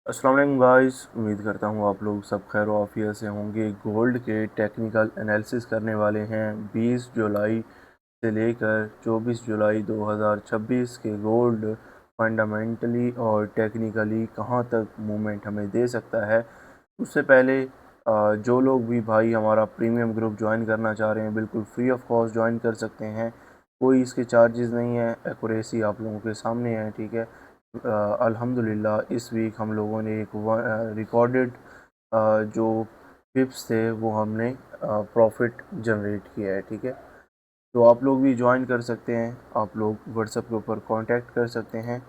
अस्सलाम वालेकुम गाइस, उम्मीद करता हूँ आप लोग सब खैर आफियत से होंगे। गोल्ड के टेक्निकल एनालिसिस करने वाले हैं 20 जुलाई से लेकर 24 जुलाई 2026 के गोल्ड फंडामेंटली और टेक्निकली कहाँ तक मूवमेंट हमें दे सकता है। उससे पहले जो लोग भी भाई हमारा प्रीमियम ग्रुप ज्वाइन करना चाह रहे हैं बिल्कुल फ्री ऑफ कॉस्ट ज्वाइन कर सकते हैं। कोई इसके चार्जेस नहीं है, एक्यूरेसी आप लोगों के सामने है। ठीक है, अल्हम्दुलिल्लाह इस वीक हम लोगों ने एक रिकॉर्डेड जो पिप्स थे वो हमने प्रॉफिट जनरेट किया है। ठीक है, तो आप लोग भी ज्वाइन कर सकते हैं, आप लोग व्हाट्सएप के ऊपर कांटेक्ट कर सकते हैं।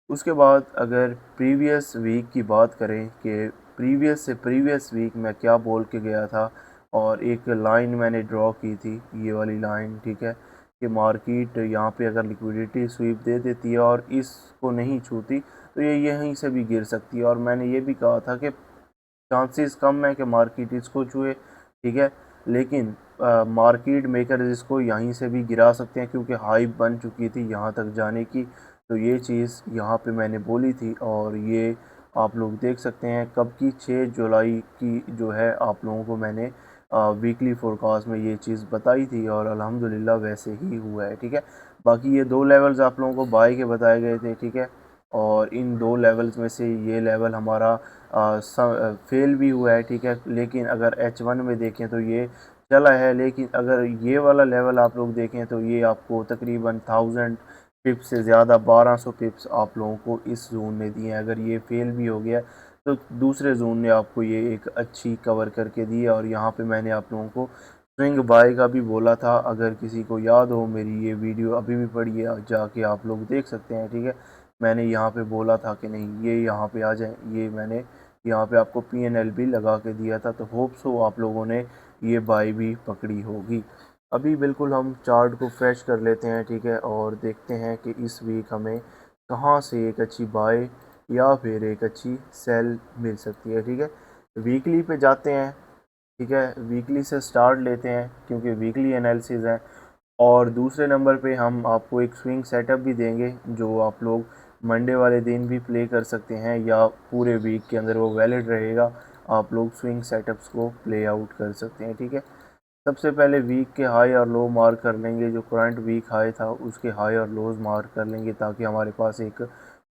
उसके बाद अगर प्रीवियस वीक की बात करें कि प्रीवियस वीक मैं क्या बोल के गया था, और एक लाइन मैंने ड्रॉ की थी, ये वाली लाइन। ठीक है, कि मार्केट यहाँ पे अगर लिक्विडिटी स्वीप दे देती है और इसको नहीं छूती तो ये यहीं से भी गिर सकती है, और मैंने ये भी कहा था कि चांसेस कम है कि मार्केट इसको छुए। ठीक है, लेकिन मार्केट मेकर्स इसको यहीं से भी गिरा सकते हैं क्योंकि हाइप बन चुकी थी यहाँ तक जाने की। तो ये चीज़ यहाँ पे मैंने बोली थी, और ये आप लोग देख सकते हैं कब की, 6 जुलाई की जो है आप लोगों को मैंने वीकली फोरकास्ट में ये चीज़ बताई थी, और अल्हम्दुलिल्लाह वैसे ही हुआ है। ठीक है, बाकी ये दो लेवल्स आप लोगों को बाय के बताए गए थे। ठीक है, और इन दो लेवल्स में से ये लेवल हमारा फेल भी हुआ है। ठीक है, लेकिन अगर H1 में देखें तो ये चला है, लेकिन अगर ये वाला लेवल आप लोग देखें तो ये आपको तकरीबन 1000 पिप्स से ज़्यादा 1200 पिप्स आप लोगों को इस जोन ने दिए हैं। अगर ये फेल भी हो गया तो दूसरे जोन ने आपको ये एक अच्छी कवर करके दी है। और यहाँ पे मैंने आप लोगों को स्विंग बाय का भी बोला था, अगर किसी को याद हो मेरी ये वीडियो अभी भी पड़ी है, जाके आप लोग देख सकते हैं। ठीक है, मैंने यहाँ पे बोला था कि नहीं ये यहाँ पे आ जाए, ये मैंने यहाँ पे आपको PNL भी लगा के दिया था। तो होप सो आप लोगों ने ये बाई भी पकड़ी होगी। अभी बिल्कुल हम चार्ट को फ्रेश कर लेते हैं। ठीक है, और देखते हैं कि इस वीक हमें कहाँ से एक अच्छी बाय या फिर एक अच्छी सेल मिल सकती है। ठीक है, वीकली पे जाते हैं। ठीक है, वीकली से स्टार्ट लेते हैं क्योंकि वीकली एनालिसिस है। और दूसरे नंबर पे हम आपको एक स्विंग सेटअप भी देंगे जो आप लोग मंडे वाले दिन भी प्ले कर सकते हैं, या पूरे वीक के अंदर वो वैलिड रहेगा। आप लोग स्विंग सेटअप्स को प्ले आउट कर सकते हैं। ठीक है, सबसे पहले वीक के हाई और लो मार्क कर लेंगे, जो करंट वीक हाई था उसके हाई और लोज मार्क कर लेंगे, ताकि हमारे पास एक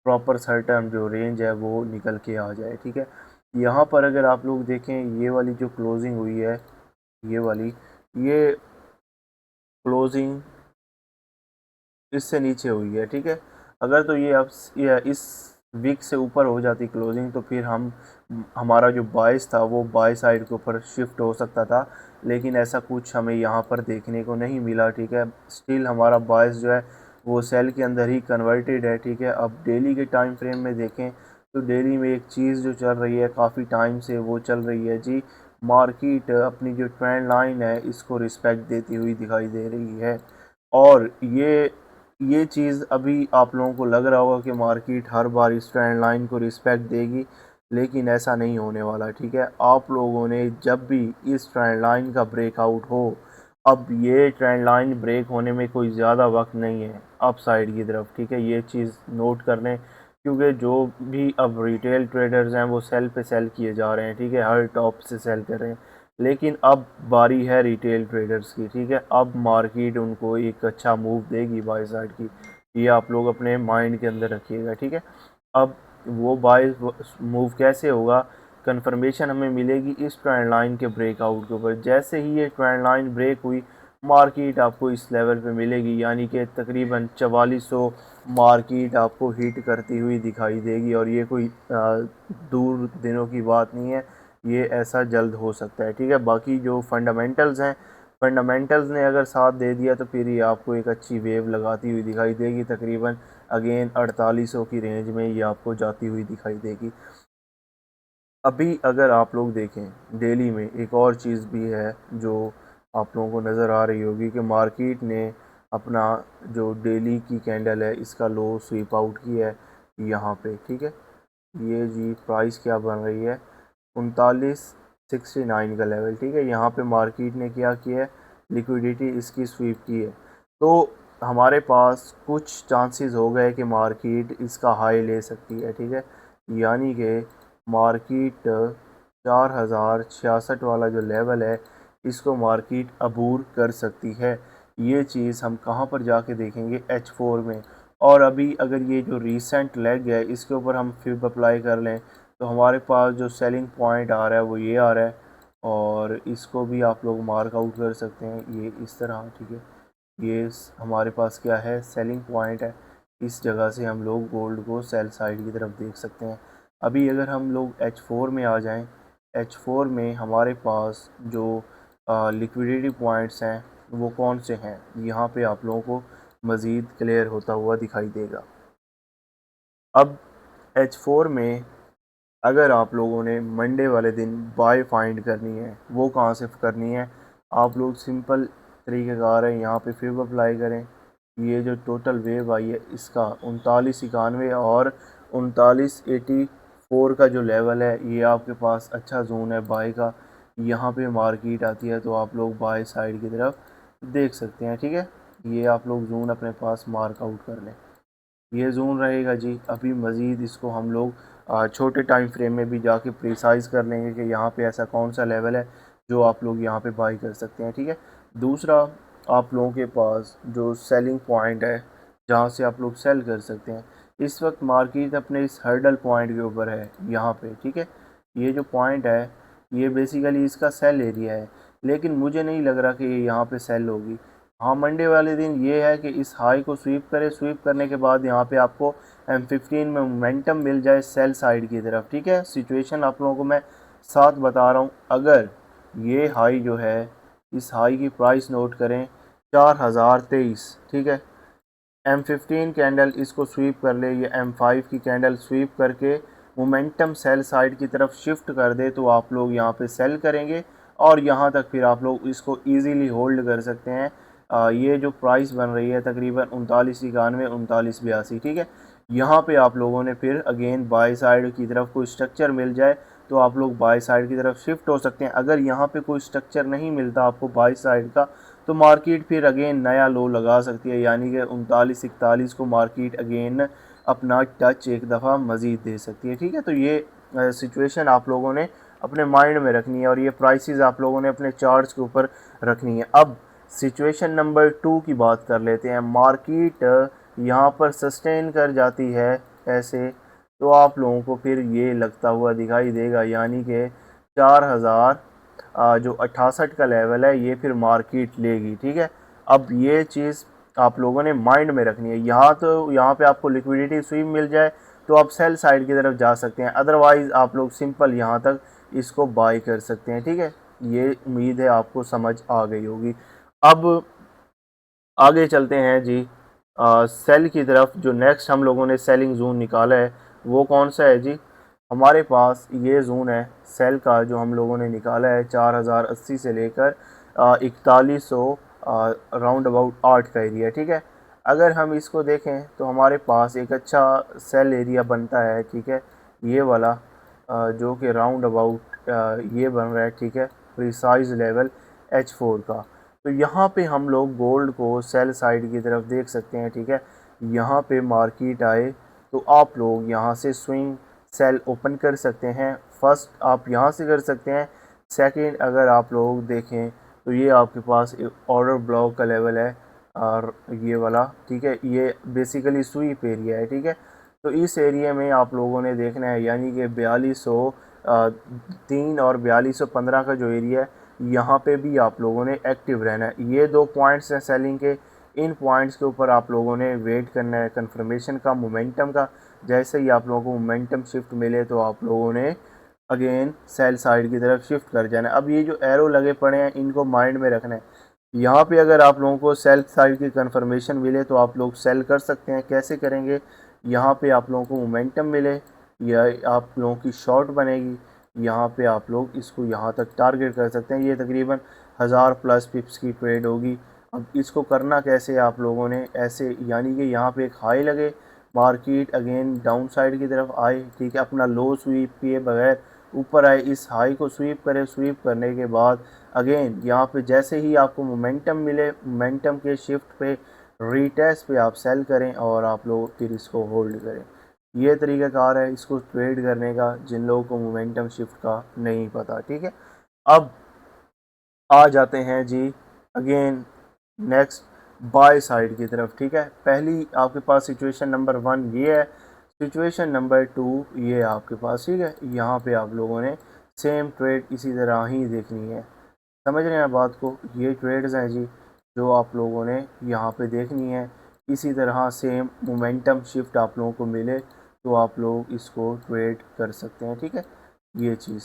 प्रॉपर सर्टन जो रेंज है वो निकल के आ जाए। ठीक है, यहाँ पर अगर आप लोग देखें ये वाली जो क्लोजिंग हुई है, ये वाली, ये क्लोजिंग इससे नीचे हुई है। ठीक है, अगर तो ये इस वीक से ऊपर हो जाती क्लोजिंग तो फिर हमारा जो बाइस था वो बाय साइड के ऊपर शिफ्ट हो सकता था, लेकिन ऐसा कुछ हमें यहाँ पर देखने को नहीं मिला। ठीक है, स्टिल हमारा बाइस जो है वो सेल के अंदर ही कन्वर्टेड है। ठीक है, अब डेली के टाइम फ्रेम में देखें तो डेली में एक चीज़ जो चल रही है काफ़ी टाइम से, वो चल रही है जी, मार्केट अपनी जो ट्रेंड लाइन है इसको रिस्पेक्ट देती हुई दिखाई दे रही है। और ये चीज़ अभी आप लोगों को लग रहा होगा कि मार्केट हर बार इस ट्रेंड लाइन को रिस्पेक्ट देगी, लेकिन ऐसा नहीं होने वाला। ठीक है, आप लोगों ने जब भी इस ट्रेंड लाइन का ब्रेकआउट हो, अब ये ट्रेंड लाइन ब्रेक होने में कोई ज़्यादा वक्त नहीं है अप साइड की तरफ। ठीक है, ये चीज़ नोट कर लें, क्योंकि जो भी अब रिटेल ट्रेडर्स हैं वो सेल पे सेल किए जा रहे हैं। ठीक है, हर टॉप से सेल कर रहे हैं, लेकिन अब बारी है रिटेल ट्रेडर्स की। ठीक है, अब मार्केट उनको एक अच्छा मूव देगी बाय साइड की, ये आप लोग अपने माइंड के अंदर रखिएगा। ठीक है, अब वो बाय मूव कैसे होगा, कंफर्मेशन हमें मिलेगी इस ट्रेंड लाइन के ब्रेकआउट के ऊपर। जैसे ही ये ट्रेंड लाइन ब्रेक हुई, मार्केट आपको इस लेवल पे मिलेगी, यानी कि तकरीबन 4400 मार्केट आपको हिट करती हुई दिखाई देगी। और ये कोई दूर दिनों की बात नहीं है, ये ऐसा जल्द हो सकता है। ठीक है, बाकी जो फंडामेंटल्स हैं, फंडामेंटल्स ने अगर साथ दे दिया तो फिर ये आपको एक अच्छी वेव लगाती हुई दिखाई देगी, तकरीबन अगेन 4800 की रेंज में ये आपको जाती हुई दिखाई देगी। अभी अगर आप लोग देखें डेली में एक और चीज़ भी है जो आप लोगों को नज़र आ रही होगी कि मार्केट ने अपना जो डेली की कैंडल है इसका लो स्वीप आउट किया है यहाँ पे। ठीक है, ये जी प्राइस क्या बन रही है, 3969 का लेवल। ठीक है, यहाँ पे मार्केट ने क्या किया है, लिक्विडिटी इसकी स्वीप की है। तो हमारे पास कुछ चांसेस हो गए कि मार्केट इसका हाई ले सकती है। ठीक है, यानी कि मार्केट 4066 वाला जो लेवल है इसको मार्केट अबूर कर सकती है। ये चीज़ हम कहाँ पर जाके देखेंगे, H4 में। और अभी अगर ये जो रीसेंट लेग है इसके ऊपर हम फिब अप्लाई कर लें तो हमारे पास जो सेलिंग पॉइंट आ रहा है वो ये आ रहा है, और इसको भी आप लोग मार्क आउट कर सकते हैं ये इस तरह, ठीक है। ये हमारे पास क्या है, सेलिंग पॉइंट है। इस जगह से हम लोग गोल्ड को सेल साइड की तरफ देख सकते हैं। अभी अगर हम लोग H4 में आ जाएं, H4 में हमारे पास जो लिक्विडिटी पॉइंट्स हैं वो कौन से हैं, यहाँ पे आप लोगों को मज़ीद क्लियर होता हुआ दिखाई देगा। अब H4 में अगर आप लोगों ने मंडे वाले दिन बाय फाइंड करनी है, वो कहाँ से करनी है, आप लोग सिंपल तरीक़ेकार है, यहाँ पे फिब अप्लाई करें। ये जो टोटल वेव आई है इसका 3991 और 3984 का जो लेवल है, ये आपके पास अच्छा जोन है बाय का। यहाँ पे मार्केट आती है तो आप लोग बाय साइड की तरफ देख सकते हैं, ठीक है। ये आप लोग जोन अपने पास मार्क आउट कर लें, ये जोन रहेगा जी। अभी मज़ीद इसको हम लोग छोटे टाइम फ्रेम में भी जाके प्रिसाइज़ कर लेंगे कि यहाँ पे ऐसा कौन सा लेवल है जो आप लोग यहाँ पे बाई कर सकते हैं, ठीक है। दूसरा, आप लोगों के पास जो सेलिंग पॉइंट है जहाँ से आप लोग सेल कर सकते हैं, इस वक्त मार्केट अपने इस हर्डल पॉइंट के ऊपर है यहाँ पे, ठीक है। ये जो पॉइंट है ये बेसिकली इसका सेल एरिया है, लेकिन मुझे नहीं लग रहा कि ये यहाँ पे सेल होगी। हाँ, मंडे वाले दिन ये है कि इस हाई को स्वीप करे, स्वीप करने के बाद यहाँ पे आपको M15 में मोमेंटम मिल जाए सेल साइड की तरफ, ठीक है। सिचुएशन आप लोगों को मैं साथ बता रहा हूँ। अगर ये हाई जो है, इस हाई की प्राइस नोट करें 4023, ठीक है। M15 कैंडल इसको स्वीप कर ले, ये M5 की कैंडल स्वीप करके मोमेंटम सेल साइड की तरफ शिफ्ट कर दे तो आप लोग यहाँ पे सेल करेंगे और यहाँ तक फिर आप लोग इसको इजीली होल्ड कर सकते हैं। ये जो प्राइस बन रही है तकरीबन 3991 3982, ठीक है। यहाँ पे आप लोगों ने फिर अगेन बाय साइड की तरफ कोई स्ट्रक्चर मिल जाए तो आप लोग बाय साइड की तरफ शिफ्ट हो सकते हैं। अगर यहाँ पे कोई स्ट्रक्चर नहीं मिलता आपको बाय साइड का तो मार्केट फिर अगेन नया लो लगा सकती है, यानी कि 3941 को मार्केट अगेन अपना टच एक दफ़ा मज़ीद दे सकती है, ठीक है। तो ये सिचुएशन आप लोगों ने अपने माइंड में रखनी है और ये प्राइसेस आप लोगों ने अपने चार्ट्स के ऊपर रखनी है। अब सिचुएशन नंबर 2 की बात कर लेते हैं। मार्केट यहाँ पर सस्टेन कर जाती है ऐसे तो आप लोगों को फिर ये लगता हुआ दिखाई देगा, यानी कि 4000 जो 68 का लेवल है ये फिर मार्केट लेगी, ठीक है। अब ये चीज़ आप लोगों ने माइंड में रखनी है। यहाँ पे आपको लिक्विडिटी स्वीप मिल जाए तो आप सेल साइड की तरफ जा सकते हैं, अदरवाइज़ आप लोग सिंपल यहाँ तक इसको बाई कर सकते हैं, ठीक है। ये उम्मीद है आपको समझ आ गई होगी। अब आगे चलते हैं जी सेल की तरफ। जो नेक्स्ट हम लोगों ने सेलिंग जोन निकाला है वो कौन सा है जी, हमारे पास ये जोन है सेल का जो हम लोगों ने निकाला है 4080 से लेकर 4100 राउंड अबाउट 8 का एरिया, ठीक है। अगर हम इसको देखें तो हमारे पास एक अच्छा सेल एरिया बनता है, ठीक है। ये वाला जो कि राउंड अबाउट ये बन रहा है, ठीक है, प्रिसाइज लेवल H4 का। तो यहाँ पे हम लोग गोल्ड को सेल साइड की तरफ देख सकते हैं, ठीक है। यहाँ पे मार्केट आए तो आप लोग यहाँ से स्विंग सेल ओपन कर सकते हैं। फर्स्ट आप यहाँ से कर सकते हैं। सेकंड, अगर आप लोग देखें तो ये आपके पास एक ऑर्डर ब्लॉक का लेवल है और ये वाला, ठीक है, ये बेसिकली स्वीप एरिया है, ठीक है। तो इस एरिया में आप लोगों ने देखना है, यानी कि 4203 और 4215 का जो एरिया है यहाँ पे भी आप लोगों ने एक्टिव रहना है। ये 2 पॉइंट्स हैं सेलिंग के, इन पॉइंट्स के ऊपर आप लोगों ने वेट करना है कंफर्मेशन का, मोमेंटम का। जैसे ही आप लोगों को मोमेंटम शिफ्ट मिले तो आप लोगों ने अगेन सेल साइड की तरफ शिफ्ट कर जाना है। अब ये जो एरो लगे पड़े हैं इनको माइंड में रखना है। यहाँ पे अगर आप लोगों को सेल साइड की कंफर्मेशन मिले तो आप लोग सेल कर सकते हैं। कैसे करेंगे, यहाँ पे आप लोगों को मोमेंटम मिले या आप लोगों की शॉर्ट बनेगी, यहाँ पे आप लोग इसको यहाँ तक टारगेट कर सकते हैं। ये तकरीबन 1000 प्लस पिप्स की ट्रेड होगी। अब इसको करना कैसे आप लोगों ने, ऐसे यानी कि यहाँ पे एक हाई लगे, मार्केट अगेन डाउन साइड की तरफ आए, ठीक है, अपना लो स्वीप किए बगैर ऊपर आए, इस हाई को स्वीप करें। स्वीप करने के बाद अगेन यहाँ पे जैसे ही आपको मोमेंटम मिले, मोमेंटम के शिफ्ट पे रीटेस्ट पे आप सेल करें और आप लोग फिर इसको होल्ड करें। ये तरीक़ाकार है इसको ट्रेड करने का जिन लोगों को मोमेंटम शिफ्ट का नहीं पता। ठीक है, अब आ जाते हैं जी अगेन नेक्स्ट बाय साइड की तरफ। ठीक है, पहली आपके पास सिचुएशन नंबर 1 ये है, सिचुएशन नंबर 2 ये है आपके पास। ठीक है, यहाँ पे आप लोगों ने सेम ट्रेड इसी तरह ही देखनी है। समझ रहे हैं बात को, ये ट्रेड्स हैं जी जो आप लोगों ने यहाँ पे देखनी है। इसी तरह सेम मोमेंटम शिफ्ट आप लोगों को मिले तो आप लोग इसको ट्रेड कर सकते हैं। ठीक है, ये चीज़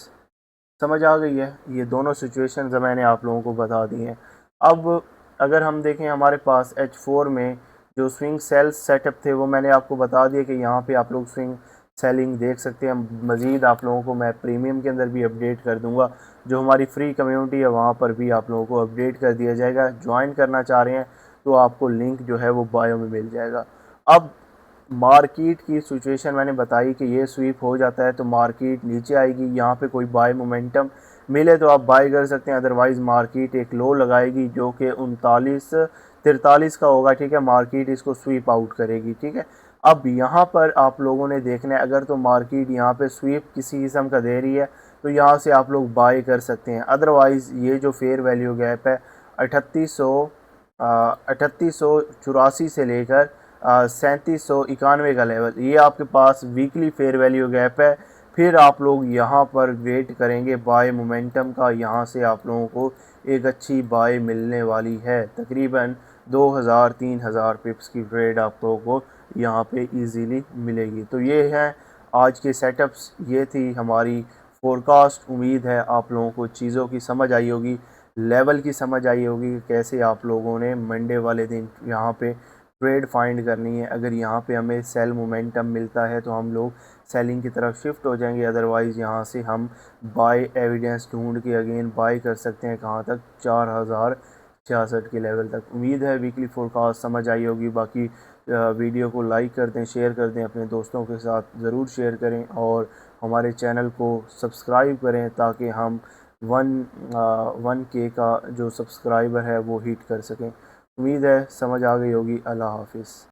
समझ आ गई है। ये दोनों सिचुएशंस मैंने आप लोगों को बता दी हैं। अब अगर हम देखें हमारे पास H4 में जो स्विंग सेल सेटअप थे वो मैंने आपको बता दिया कि यहाँ पे आप लोग स्विंग सेलिंग देख सकते हैं। मज़ीद आप लोगों को मैं प्रीमियम के अंदर भी अपडेट कर दूंगा, जो हमारी फ्री कम्युनिटी है वहाँ पर भी आप लोगों को अपडेट कर दिया जाएगा। ज्वाइन करना चाह रहे हैं तो आपको लिंक जो है वो बायो में मिल जाएगा। अब मार्केट की सिचुएशन मैंने बताई कि ये स्वीप हो जाता है तो मार्केट नीचे आएगी, यहाँ पे कोई बाय मोमेंटम मिले तो आप बाय कर सकते हैं, अदरवाइज़ मार्केट एक लो लगाएगी जो कि 39-43 का होगा। ठीक है, मार्केट इसको स्वीप आउट करेगी। ठीक है, अब यहाँ पर आप लोगों ने देखना है, अगर तो मार्केट यहाँ पे स्वीप किसी किस्म का दे रही है तो यहाँ से आप लोग बाय कर सकते हैं। अदरवाइज़ ये जो फेयर वैल्यू गैप है 3884 से लेकर 3791 का लेवल, ये आपके पास वीकली फेयर वैल्यू गैप है। फिर आप लोग यहाँ पर वेट करेंगे बाय मोमेंटम का, यहाँ से आप लोगों को एक अच्छी बाय मिलने वाली है। तकरीबन 2000-3000 पिप्स की ट्रेड आप लोगों को यहाँ पे इजीली मिलेगी। तो ये है आज के सेटअप्स, ये थी हमारी फोरकास्ट। उम्मीद है आप लोगों को चीज़ों की समझ आई होगी, लेवल की समझ आई होगी कि कैसे आप लोगों ने मंडे वाले दिन यहाँ पे ट्रेड फाइंड करनी है। अगर यहाँ पे हमें सेल मोमेंटम मिलता है तो हम लोग सेलिंग की तरफ शिफ्ट हो जाएंगे, अदरवाइज़ यहाँ से हम बाय एविडेंस ढूंढ के अगेन बाय कर सकते हैं। कहाँ तक? 4066 के लेवल तक। उम्मीद है वीकली फोरकास्ट समझ आई होगी। बाकी वीडियो को लाइक कर दें, शेयर कर दें, अपने दोस्तों के साथ ज़रूर शेयर करें और हमारे चैनल को सब्सक्राइब करें ताकि हम 1K का जो सब्सक्राइबर है वो हिट कर सकें। उम्मीद है समझ आ गई होगी। अल्लाह हाफिज़।